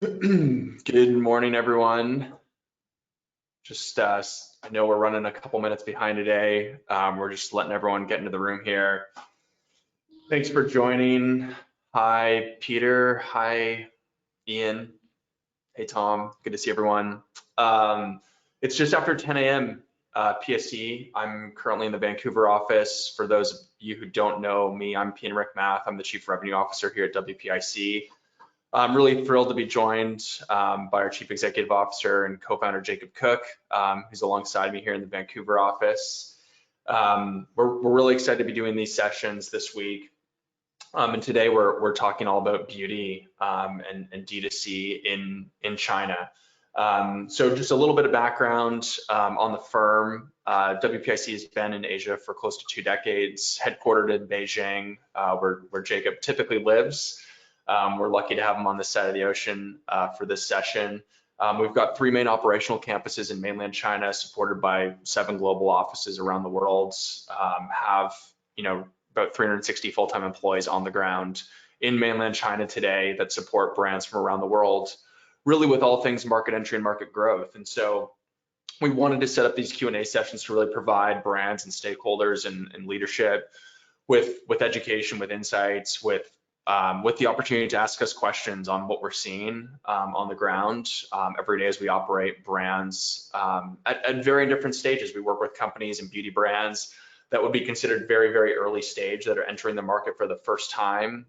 Good morning, everyone. I know we're running a couple minutes behind today. We're just letting everyone get into the room here. Thanks for joining. Hi, Peter. Hi, Ian. Hey, Tom. Good to see everyone. It's just after 10 a.m. PST. I'm currently in the Vancouver office. For those of you who don't know me, I'm Rick Math. I'm the Chief Revenue Officer here at WPIC. I'm really thrilled to be joined by our Chief Executive Officer and co-founder Jacob Cooke, who's alongside me here in the Vancouver office. We're really excited to be doing these sessions this week. And today we're talking all about beauty and D2C in China. So just a little bit of background on the firm. WPIC has been in Asia for close to 2 decades, headquartered in Beijing, where Jacob typically lives. We're lucky to have him on this side of the ocean for this session. We've got 3 main operational campuses in mainland China, supported by 7 global offices around the world. Have about 360 full-time employees on the ground in mainland China today that support brands from around the world, really with all things market entry and market growth. And so we wanted to set up these Q&A sessions to really provide brands and stakeholders and leadership with education, with insights, with the opportunity to ask us questions on what we're seeing on the ground every day as we operate brands at very different stages. We work with companies and beauty brands that would be considered very, very early stage that are entering the market for the first time,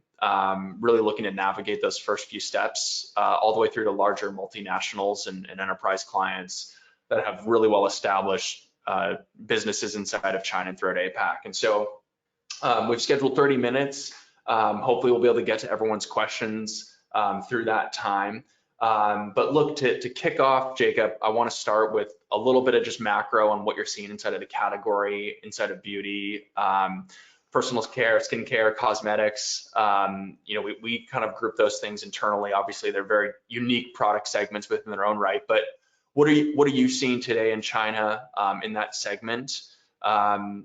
really looking to navigate those first few steps all the way through to larger multinationals and enterprise clients that have really well established businesses inside of China and throughout APAC. And so we've scheduled 30 minutes. Hopefully we'll be able to get to everyone's questions through that time. But look, to kick off, Jacob, I want to start with a little bit of just macro on what you're seeing inside of the category, inside of beauty, personal care, skincare, cosmetics. We kind of group those things internally. Obviously, they're very unique product segments within their own right. But what are you seeing today in China in that segment, and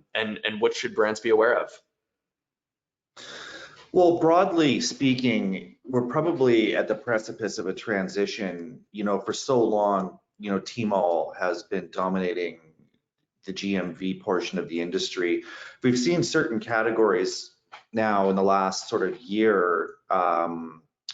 what should brands be aware of? Well, broadly speaking, we're probably at the precipice of a transition. For so long, Tmall has been dominating the GMV portion of the industry. We've seen certain categories now in the last sort of year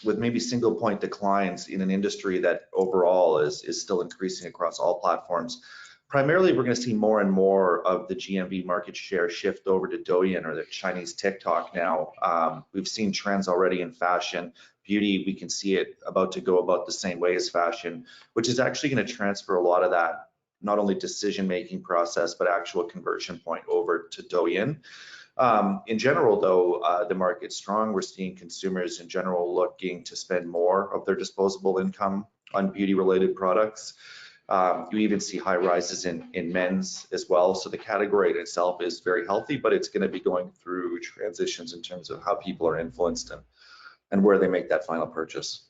with maybe single point declines in an industry that overall is still increasing across all platforms. Primarily, we're going to see more and more of the GMV market share shift over to Douyin, or the Chinese TikTok now. We've seen trends already in fashion. Beauty, we can see it about to go about the same way as fashion, which is actually going to transfer a lot of that, not only decision-making process, but actual conversion point over to Douyin. In general, though, the market's strong. We're seeing consumers in general looking to spend more of their disposable income on beauty-related products. You even see high rises in men's as well. So the category in itself is very healthy, but it's going to be going through transitions in terms of how people are influenced and where they make that final purchase.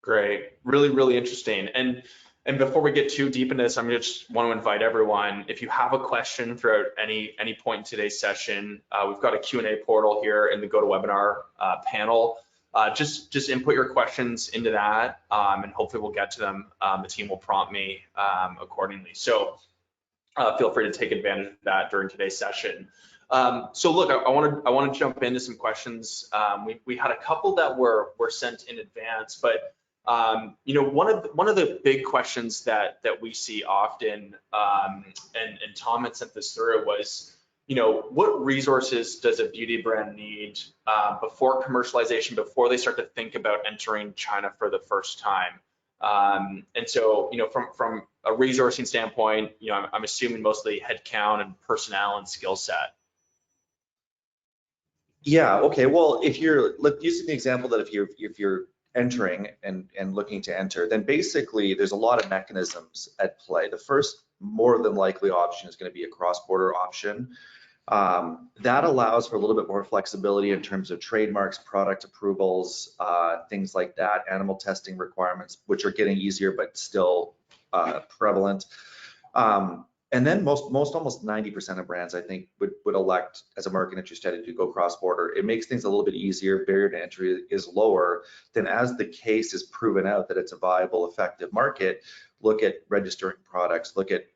Great, really, really interesting. And before we get too deep into this, I'm just want to invite everyone, if you have a question throughout any point in today's session, we've got a Q&A portal here in the GoToWebinar panel. Just input your questions into that, and hopefully we'll get to them. The team will prompt me accordingly. So feel free to take advantage of that during today's session. So look, I want to jump into some questions. We had a couple that were sent in advance, but one of the big questions that we see often, and Tom had sent this through, was, what resources does a beauty brand need before commercialization, before they start to think about entering China for the first time? And so, from a resourcing standpoint, I'm assuming mostly headcount and personnel and skill set. Yeah. Okay. Well, if you're using the example that if you're entering and looking to enter, then basically there's a lot of mechanisms at play. The first more than likely option is going to be a cross-border option. That allows for a little bit more flexibility in terms of trademarks, product approvals, things like that, animal testing requirements, which are getting easier but still prevalent. And then almost 90% of brands, I think, would elect as a market entry strategy to go cross-border. It makes things a little bit easier. Barrier to entry is lower. Then as the case is proven out that it's a viable, effective market, look at registering products, look at,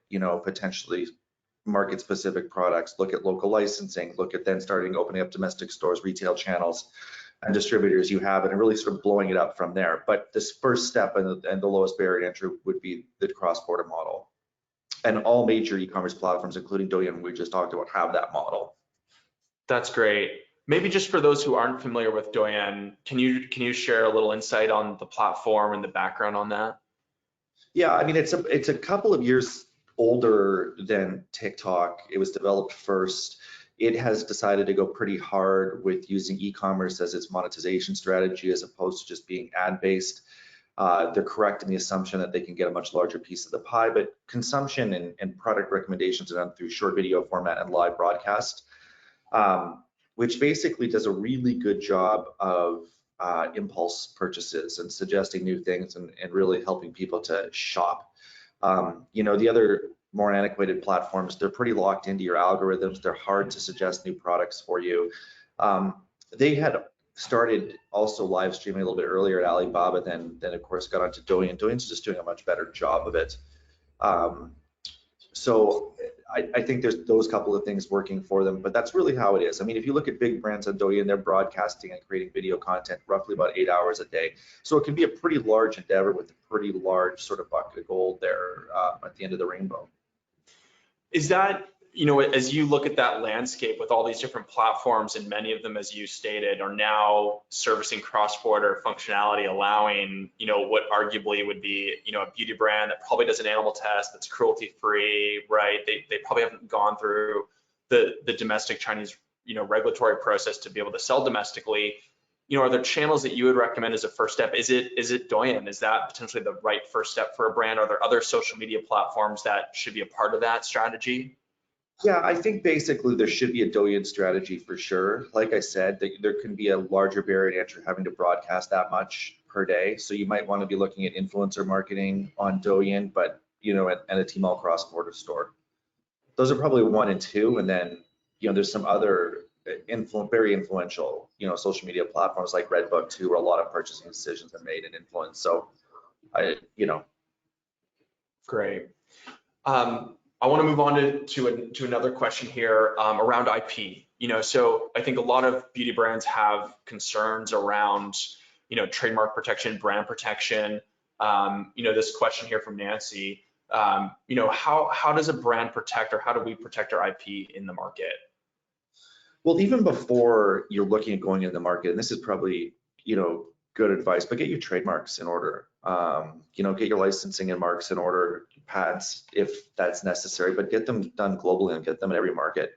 potentially market-specific products, look at local licensing, look at then starting opening up domestic stores, retail channels, and distributors you have, and really sort of blowing it up from there. But this first step and the lowest barrier to entry would be the cross-border model. And all major e-commerce platforms, including Douyin, we just talked about, have that model. That's great. Maybe just for those who aren't familiar with Douyin, can you share a little insight on the platform and the background on that? Yeah, I mean, it's a couple of years older than TikTok. It was developed first. It has decided to go pretty hard with using e-commerce as its monetization strategy as opposed to just being ad-based. They're correct in the assumption that they can get a much larger piece of the pie, but consumption and product recommendations are done through short video format and live broadcast, which basically does a really good job of impulse purchases and suggesting new things and really helping people to shop. The other more antiquated platforms, they're pretty locked into your algorithms. They're hard to suggest new products for you. They had started also live streaming a little bit earlier at Alibaba, then of course got onto Douyin. Douyin's just doing a much better job of it. So I think there's those couple of things working for them, but that's really how it is. I mean, if you look at big brands on Douyin, they're broadcasting and creating video content roughly about 8 hours a day. So it can be a pretty large endeavor with a pretty large sort of bucket of gold there at the end of the rainbow. Is that, as you look at that landscape with all these different platforms, and many of them, as you stated, are now servicing cross-border functionality, allowing, what arguably would be, a beauty brand that probably does an animal test that's cruelty-free, right? They probably haven't gone through the domestic Chinese, regulatory process to be able to sell domestically. Are there channels that you would recommend as a first step? Is it Douyin? Is that potentially the right first step for a brand? Are there other social media platforms that should be a part of that strategy? Yeah, I think basically there should be a Douyin strategy for sure. Like I said, there can be a larger barrier to entry having to broadcast that much per day. So you might want to be looking at influencer marketing on Douyin, but and a Tmall cross-border store. Those are probably 1 and 2, and then there's some other very influential social media platforms like Redbook too, where a lot of purchasing decisions are made and influenced. So Great. I want to move on to another question here around IP. So I think a lot of beauty brands have concerns around, trademark protection, brand protection. This question here from Nancy, how does a brand protect, or how do we protect our IP in the market? Well, even before you're looking at going into the market, and this is probably, good advice, but get your trademarks in order. Get your licensing and marks in order, patents if that's necessary, but get them done globally and get them in every market.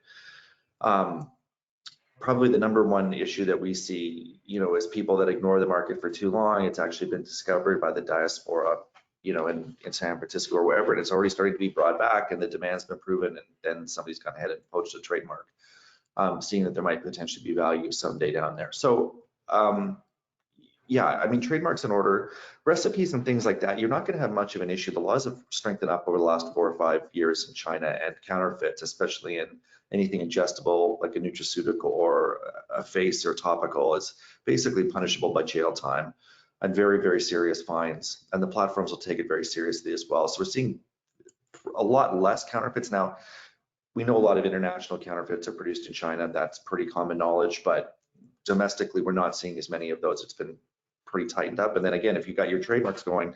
Probably the number one issue that we see, is people that ignore the market for too long. It's actually been discovered by the diaspora, in San Francisco or wherever, and it's already starting to be brought back, and the demand's been proven, and then somebody's gone ahead and poached a trademark, seeing that there might potentially be value someday down there. So yeah, I mean, trademarks in order, recipes and things like that, you're not going to have much of an issue. The laws have strengthened up over the last 4 or 5 years in China, and counterfeits, especially in anything ingestible like a nutraceutical or a face or topical, is basically punishable by jail time and very, very serious fines. And the platforms will take it very seriously as well. So we're seeing a lot less counterfeits now. We know a lot of international counterfeits are produced in China. That's pretty common knowledge, but domestically, we're not seeing as many of those. It's been pretty tightened up. And then again, if you got your trademarks going,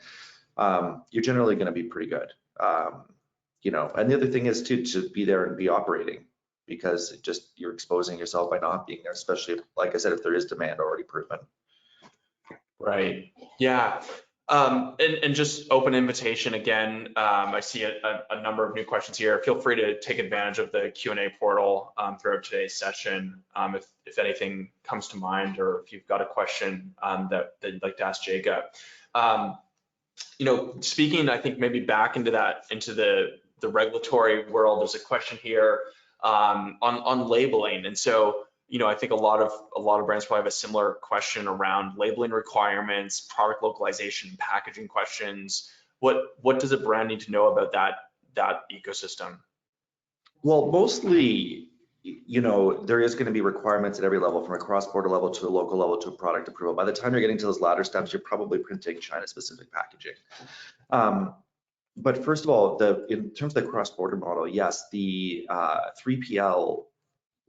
you're generally going to be pretty good. And the other thing is to be there and be operating, because you're exposing yourself by not being there, especially if, like I said, if there is demand already proven. Right. Yeah. And just open invitation again. I see a number of new questions here. Feel free to take advantage of the Q&A portal throughout today's session. If anything comes to mind, or if you've got a question that you'd like to ask Jacob. Speaking, I think maybe back into the regulatory world, there's a question here on labeling. And so, I think a lot of brands probably have a similar question around labeling requirements, product localization, packaging questions. What does a brand need to know about that ecosystem? Well, mostly, there is going to be requirements at every level, from a cross-border level to a local level to a product approval. By the time you're getting to those latter steps, you're probably printing China-specific packaging. But first of all, in terms of the cross-border model, yes, the 3PL,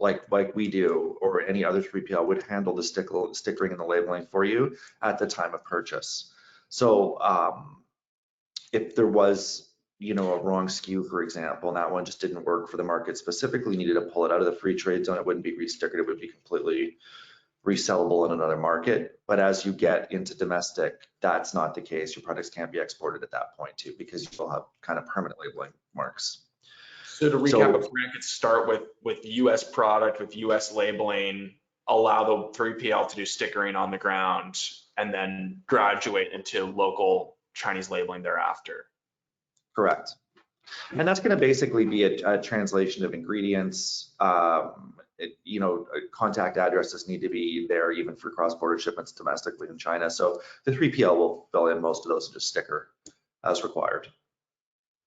like we do, or any other 3PL, would handle the stickering and the labeling for you at the time of purchase. So if there was, a wrong SKU, for example, and that one just didn't work for the market specifically, you needed to pull it out of the free trade zone, it wouldn't be restickered, it would be completely resellable in another market. But as you get into domestic, that's not the case. Your products can't be exported at that point too, because you will have kind of permanent labeling marks. So to recap, a brand could start with US product, with US labeling, allow the 3PL to do stickering on the ground, and then graduate into local Chinese labeling thereafter. Correct. And that's going to basically be a translation of ingredients. Contact addresses need to be there even for cross-border shipments domestically in China. So the 3PL will fill in most of those and just sticker as required.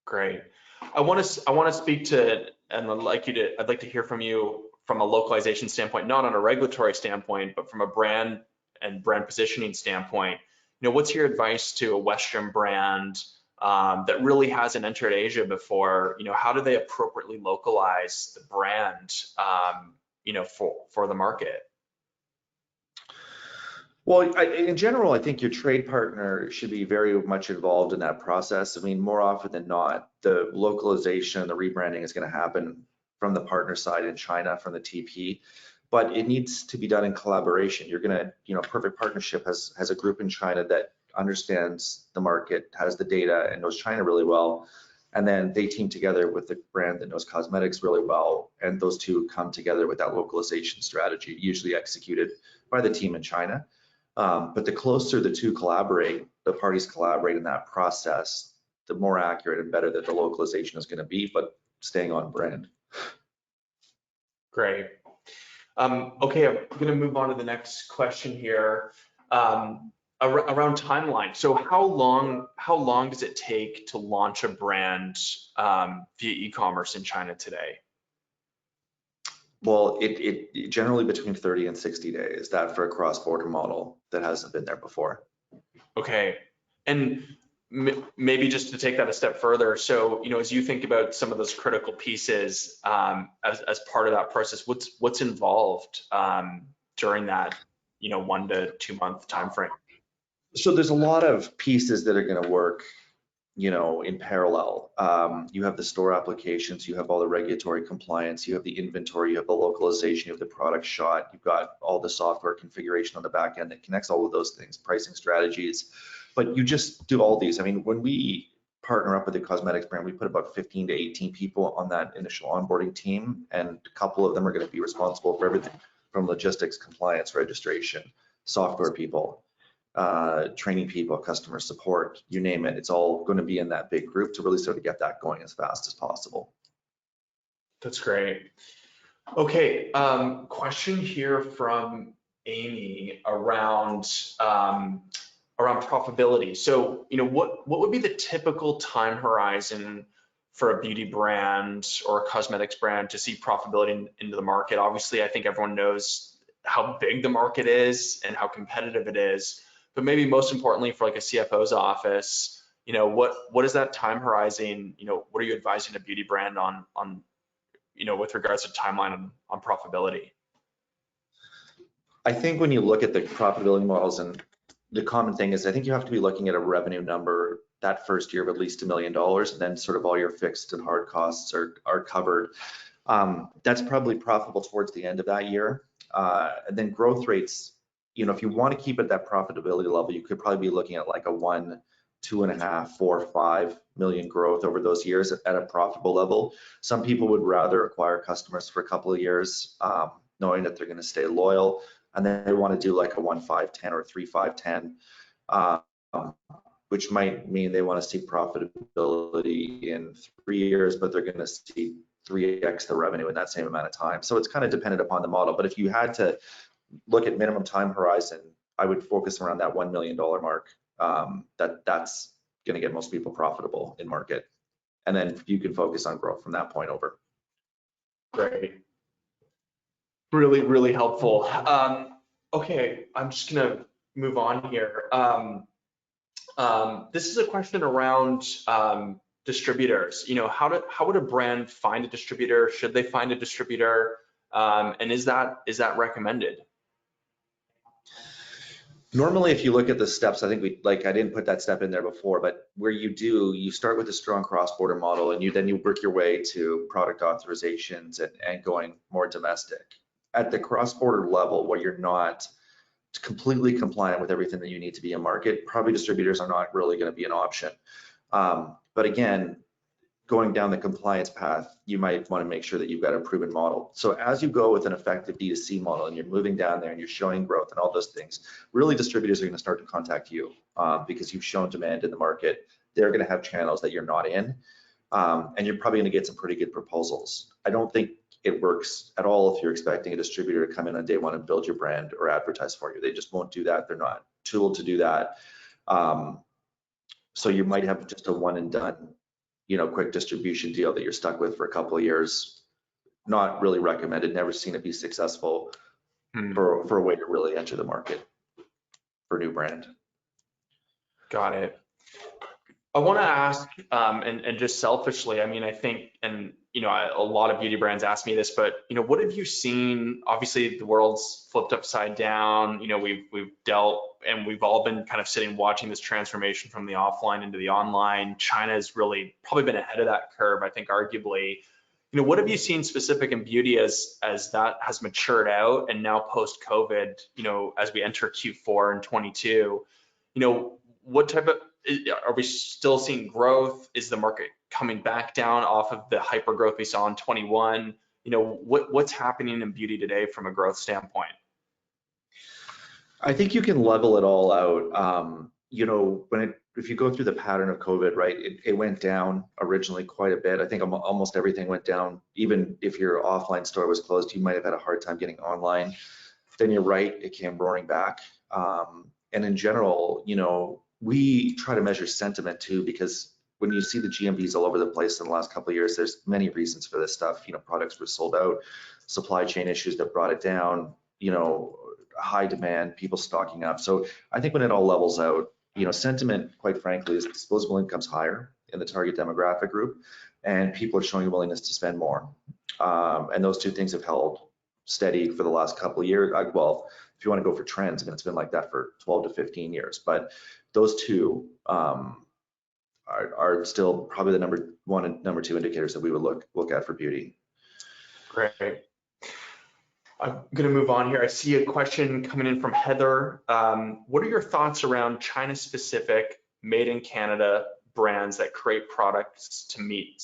Great. I want to speak to, and I'd like to hear from you from a localization standpoint, not on a regulatory standpoint, but from a brand and brand positioning standpoint. What's your advice to a Western brand that really hasn't entered Asia before? How do they appropriately localize the brand, for the market? Well, in general, I think your trade partner should be very much involved in that process. I mean, more often than not, the localization, the rebranding is going to happen from the partner side in China, from the TP, but it needs to be done in collaboration. You're going to, Perfect Partnership has a group in China that understands the market, has the data, and knows China really well. And then they team together with the brand that knows cosmetics really well. And those two come together with that localization strategy, usually executed by the team in China. But the closer the parties collaborate in that process, the more accurate and better that the localization is going to be, but staying on brand. Great. Okay, I'm going to move on to the next question here. Around timeline. So how long does it take to launch a brand via e-commerce in China today? Well, it generally between 30 and 60 days, that for a cross-border model that hasn't been there before. Okay, and maybe just to take that a step further, so as you think about some of those critical pieces as part of that process, what's involved during that 1 to 2 month time frame? So there's a lot of pieces that are going to work, in parallel. You have the store applications, you have all the regulatory compliance, you have the inventory, you have the localization, you have the product shot, you've got all the software configuration on the back end that connects all of those things, pricing strategies. But you just do all these. I mean, when we partner up with a cosmetics brand, we put about 15 to 18 people on that initial onboarding team, and a couple of them are going to be responsible for everything from logistics, compliance, registration, software people, training people, customer support, you name it. It's all going to be in that big group to really sort of get that going as fast as possible. That's great. Okay, question here from Amy around profitability. So, what would be the typical time horizon for a beauty brand or a cosmetics brand to see profitability into the market? Obviously, I think everyone knows how big the market is and how competitive it is. But maybe most importantly for like a CFO's office, what is that time horizon? What are you advising a beauty brand on with regards to timeline on profitability? I think when you look at the profitability models, and the common thing is, I think you have to be looking at a revenue number that first year of at least $1 million, and then sort of all your fixed and hard costs are covered. That's probably profitable towards the end of that year. And then growth rates, if you want to keep it at that profitability level, you could probably be looking at like a 1, 2.5, 4, 5 million growth over those years at a profitable level. Some people would rather acquire customers for a couple of years, knowing that they're going to stay loyal, and then they want to do like a 1, 5, 10 or 3, 5, 10, which might mean they want to see profitability in 3 years, but they're going to see 3x the revenue in that same amount of time. So it's kind of dependent upon the model. But if you had to look at minimum time horizon, I would focus around that $1 million mark. That's going to get most people profitable in market. And then you can focus on growth from that point over. Great. Really, really helpful. Okay, I'm just gonna move on here. This is a question around distributors. You know, how would a brand find a distributor? Should they find a distributor? And is that recommended? Normally, if you look at the steps, I think I didn't put that step in there before, but where you do, you start with a strong cross-border model and then you work your way to product authorizations and going more domestic. At the cross-border level, where you're not completely compliant with everything that you need to be in market, probably distributors are not really going to be an option. But again, going down the compliance path, you might want to make sure that you've got a proven model. So as you go with an effective D2C model and you're moving down there and you're showing growth and all those things, really distributors are going to start to contact you because you've shown demand in the market. They're going to have channels that you're not in, and you're probably going to get some pretty good proposals. I don't think it works at all if you're expecting a distributor to come in on day one and build your brand or advertise for you. They just won't do that. They're not tooled to do that. So you might have just a one and done, quick distribution deal that you're stuck with for a couple of years. Not really recommended. Never seen it be successful for a way to really enter the market for a new brand. Got it. I want to ask, and just selfishly, I mean, I think, and a lot of beauty brands ask me this, but what have you seen? Obviously, the world's flipped upside down. We've dealt, and we've all been kind of sitting watching this transformation from the offline into the online. China has really probably been ahead of that curve, I think, arguably. What have you seen specific in beauty as that has matured out, and now post COVID, as we enter Q4 in 22, what type of, are we still seeing growth? Is the market coming back down off of the hyper growth we saw in 21? What's happening in beauty today from a growth standpoint? I think you can level it all out. If you go through the pattern of COVID, right, it went down originally quite a bit. I think almost everything went down. Even if your offline store was closed, you might have had a hard time getting online. Then you're right, it came roaring back. And in general, we try to measure sentiment too, because when you see the GMVs all over the place in the last couple of years, there's many reasons for this stuff. Products were sold out, supply chain issues that brought it down, high demand, people stocking up. So I think when it all levels out, sentiment, quite frankly, is disposable income's higher in the target demographic group, and people are showing a willingness to spend more. And those two things have held steady for the last couple of years. Well, if you want to go for trends, I mean, it's been like that for 12 to 15 years, but those two are still probably the number one and number two indicators that we would look at for beauty. Great. I'm going to move on here. I see a question coming in from Heather. What are your thoughts around China-specific, made in Canada brands that create products to meet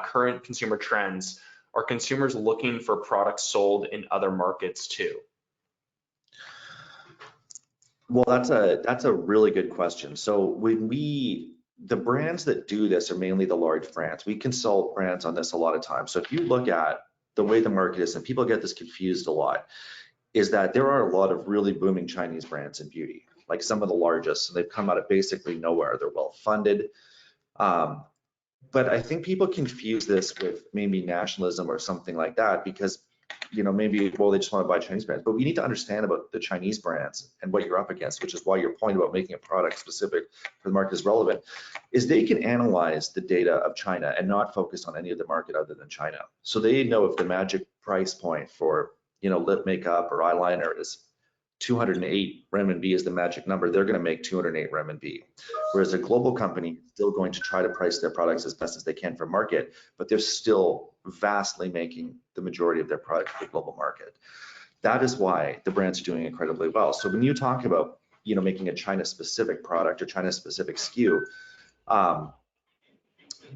current consumer trends? Are consumers looking for products sold in other markets too? Well, that's a really good question. So the brands that do this are mainly the large brands. We consult brands on this a lot of times. So if you look at the way the market is, and people get this confused a lot, is that there are a lot of really booming Chinese brands in beauty, like some of the largest, and they've come out of basically nowhere. They're well funded. But I think people confuse this with maybe nationalism or something like that, because maybe, well, they just want to buy Chinese brands. But we need to understand about the Chinese brands and what you're up against, which is why your point about making a product specific for the market is relevant, is they can analyze the data of China and not focus on any other market other than China. So they know if the magic price point for, lip makeup or eyeliner is 208 renminbi is the magic number, they're going to make 208 renminbi. Whereas a global company is still going to try to price their products as best as they can for market, but they're still vastly making the majority of their product for the global market. That is why the brands are doing incredibly well. So when you talk about, making a China-specific product or China-specific SKU,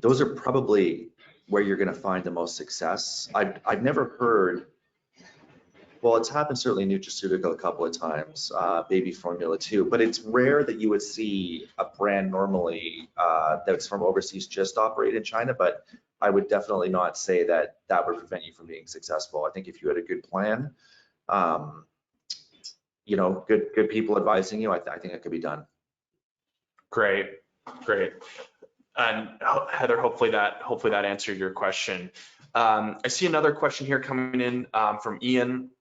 those are probably where you're going to find the most success. I've never heard. Well, it's happened certainly in nutraceutical a couple of times, baby formula too, but it's rare that you would see a brand normally that's from overseas just operate in China, but I would definitely not say that would prevent you from being successful. I think if you had a good plan, good people advising you, I think it could be done. Great. And Heather, hopefully that answered your question. I see another question here coming in from Ian.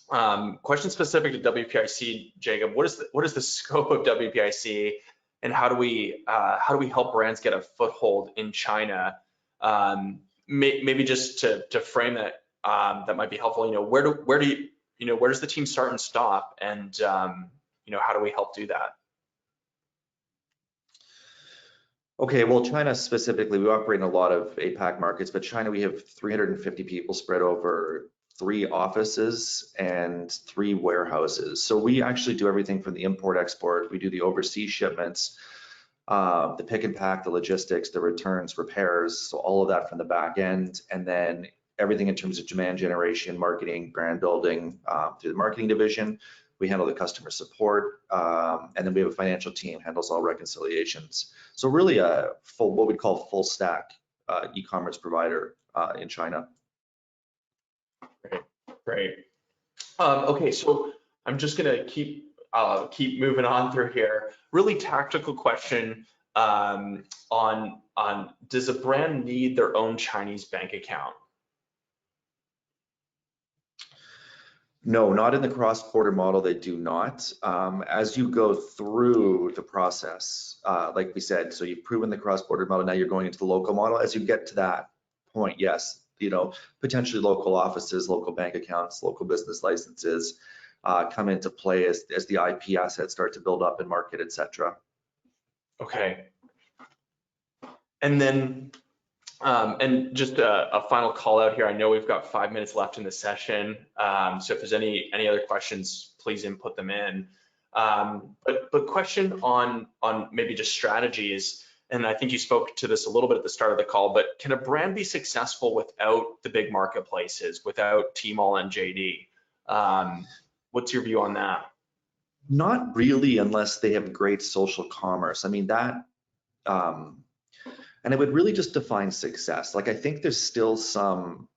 Question specific to WPIC, Jacob. What is the scope of WPIC, and how do we help brands get a foothold in China? Maybe just to frame that, that might be helpful. Where does the team start and stop, and how do we help do that? Okay, well, China specifically, we operate in a lot of APAC markets, but China, we have 350 people spread over 3 offices and 3 warehouses. So we actually do everything from the import export. We do the overseas shipments, the pick and pack, the logistics, the returns, repairs, so all of that from the back end, and then everything in terms of demand generation, marketing, brand building through the marketing division. We handle the customer support, and then we have a financial team handles all reconciliations. So really a full, what we call full stack e-commerce provider in China. Great. Okay, so I'm just gonna keep moving on through here. Really tactical question on does a brand need their own Chinese bank account? No, not in the cross-border model, they do not. As you go through the process, like we said, so you've proven the cross-border model, now you're going into the local model. As you get to that point, yes, potentially local offices, local bank accounts, local business licenses come into play as the IP assets start to build up in market, et cetera. Okay. And then, and just a final call out here. I know we've got 5 minutes left in the session. So if there's any other questions, please input them in. But question on maybe just strategies, and I think you spoke to this a little bit at the start of the call, but can a brand be successful without the big marketplaces, without Tmall and JD? What's your view on that? Not really, unless they have great social commerce. I mean, that, and it would really just define success. Like, I think there's still some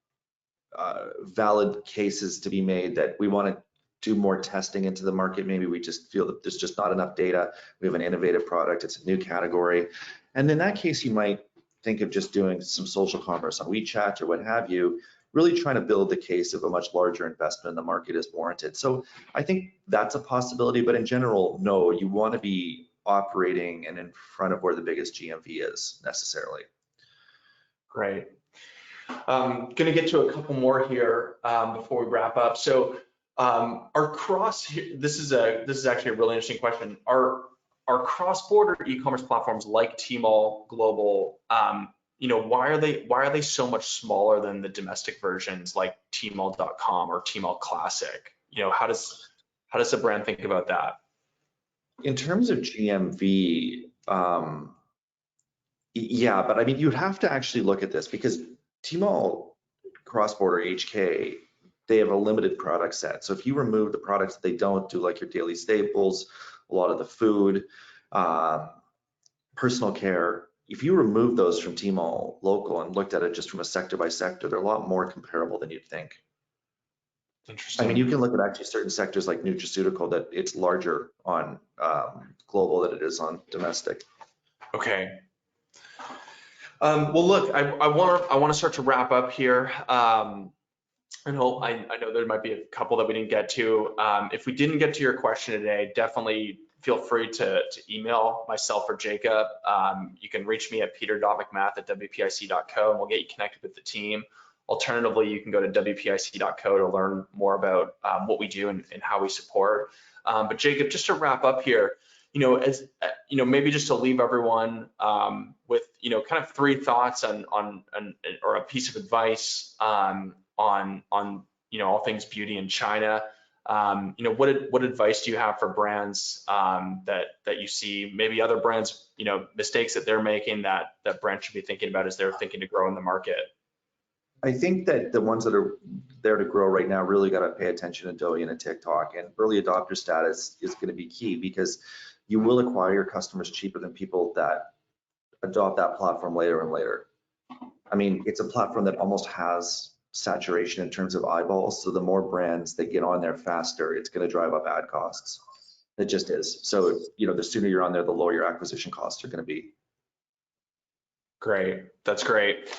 valid cases to be made that we want to do more testing into the market. Maybe we just feel that there's just not enough data. We have an innovative product, it's a new category. And in that case, you might think of just doing some social commerce on WeChat or what have you, really trying to build the case of a much larger investment in the market is warranted. So I think that's a possibility, but in general, no, you want to be operating and in front of where the biggest GMV is necessarily. Great. Going to get to a couple more here before we wrap up. So this is actually a really interesting question. Are cross-border e-commerce platforms like Tmall Global, why are they so much smaller than the domestic versions like Tmall.com or Tmall Classic? How does a brand think about that? In terms of GMV, yeah, but I mean, you'd have to actually look at this because Tmall cross-border HK, they have a limited product set. So if you remove the products that they don't do, like your daily staples, a lot of the food, personal care, if you remove those from Tmall local and looked at it just from a sector by sector, they're a lot more comparable than you'd think. Interesting. I mean, you can look at actually certain sectors like nutraceutical that it's larger on global than it is on domestic. Okay. Well, look, I want to start to wrap up here. And I know there might be a couple that we didn't get to. If we didn't get to your question today, definitely feel free to email myself or Jacob. You can reach me at peter.mcmath@wpic.co and we'll get you connected with the team. Alternatively, you can go to wpic.co to learn more about what we do and how we support. But Jacob, just to wrap up here, maybe just to leave everyone with kind of 3 thoughts on or a piece of advice on all things beauty in China. What advice do you have for brands that you see, maybe other brands, mistakes that they're making that brands should be thinking about as they're thinking to grow in the market? I think that the ones that are there to grow right now really got to pay attention to Douyin and TikTok, and early adopter status is going to be key because you will acquire your customers cheaper than people that adopt that platform later and later. I mean, it's a platform that almost has saturation in terms of eyeballs. So the more brands that get on there faster, it's going to drive up ad costs. It just is. So, the sooner you're on there, the lower your acquisition costs are going to be. Great. That's great.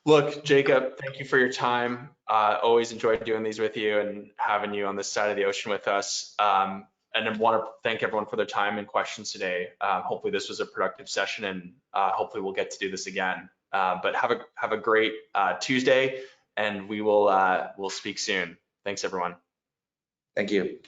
Look, Jacob, thank you for your time. Always enjoyed doing these with you and having you on this side of the ocean with us. And I want to thank everyone for their time and questions today. Hopefully this was a productive session, and hopefully we'll get to do this again. But have a great Tuesday, and we'll speak soon. Thanks, everyone. Thank you.